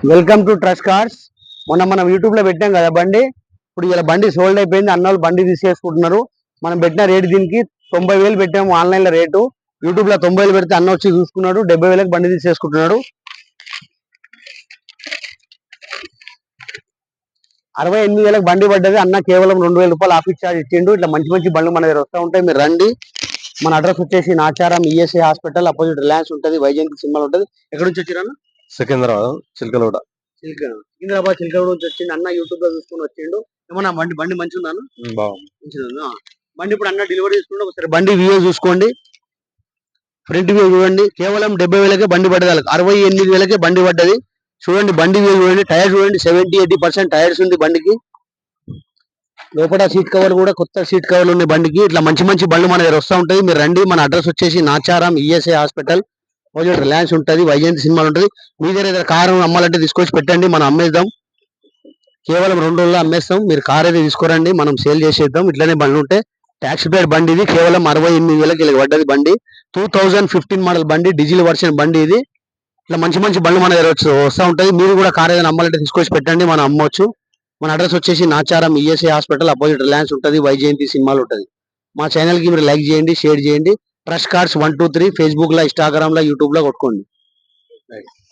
Welcome to trust cars. మొన్న మనం YouTube లో పెట్టాం కదా బండి. ఇప్పుడు ఇలా బండి సోల్డ్ అయిపోయింది, అన్న వాళ్ళు బండి తీసేసుకుంటున్నారు. మనం పెట్టిన రేటు దీనికి 90,000 పెట్టాము ఆన్లైన్ లో రేటు. యూట్యూబ్ లో 90,000 పెడితే అన్న వచ్చి చూసుకున్నాడు, 70,000కి బండి తీసేసుకుంటున్నాడు. 68,000కి బండి పడ్డది. అన్న కేవలం 2,000 రూపాయలు ఆఫీస్ ఛార్జ్ ఇచ్చిండు. ఇట్లా మంచి మంచి బండ్లు మన దగ్గర వస్తూ ఉంటాయి, మీరు రండి. మన అడ్రస్ వచ్చేసి Nacharam ESI hospital opposite Reliance ఉంటుంది, వైజయంతి సినిమాలు ఉంటుంది. ఎక్కడి నుంచి వచ్చిరన్న? సికింద్రాబాద్ చిలకలూడ. సికింద్రాబాద్ చిలకలూడ నుంచి వచ్చిండు అన్న, యూట్యూబ్ లో చూసుకుని వచ్చిండు. ఏమన్నా బండి బండి మంచిగా ఉందా? మంచిగా. బండి ఇప్పుడు అన్న డెలివరీ చేసుకుంటే ఒకసారి బండి వ్యూ చూసుకోండి, ఫ్రంట్ వ్యూ చూడండి. కేవలం 70,000కే బండి పడ్డది, 68,000కే బండి పడ్డది. చూడండి బండి వ్యూ చూడండి, టైర్ చూడండి, 70-80% టైర్స్ ఉంది బండికి. లోపల సీట్ కవర్ కూడా కొత్త సీట్ కవర్లు ఉన్నాయి బండికి. ఇట్లా మంచి మంచి బండ్లు మన దగ్గర వస్తూ ఉంటాయి, మీరు రండి. మన అడ్రస్ వచ్చేసి Nacharam ESI hospital opposite Reliance ఉంటుంది, వైజయంతి సినిమాలు ఉంటుంది. మీ దగ్గర కారు అమ్మాలంటే తీసుకొచ్చి పెట్టండి, మనం అమ్మేద్దాం. కేవలం 2 రోజుల్లో అమ్మేస్తాం. మీరు కార్ అయితే తీసుకోరండి, మనం సేల్ చేసేద్దాం. ఇట్లనే బండ్లు ఉంటే ట్యాక్సీ పేడ్ బండి ఇది. కేవలం 68,000కి ఇలా పడ్డది బండి. 2015 మోడల్ బండి, డీజిల్ వర్షన్ బండి ఇది. ఇట్లా మంచి మంచి బండ్లు మన దగ్గర వస్తూ ఉంటాయి. మీరు కూడా కార్ ఏదైనా అమ్మాలంటే తీసుకొచ్చి పెట్టండి, మనం అమ్మవచ్చు. మన అడ్రస్ వచ్చేసి Nacharam ESI hospital opposite Reliance ఉంటుంది, వైజయంతి సినిమాలు ఉంటుంది. మా ఛానల్ కి మీరు లైక్ చేయండి, షేర్ చేయండి. ట్రస్ట్ కార్స్ 123 ఫేస్బుక్ లో, ఇన్స్టాగ్రామ్ లో, యూట్యూబ్ లో కొట్టుకోండి.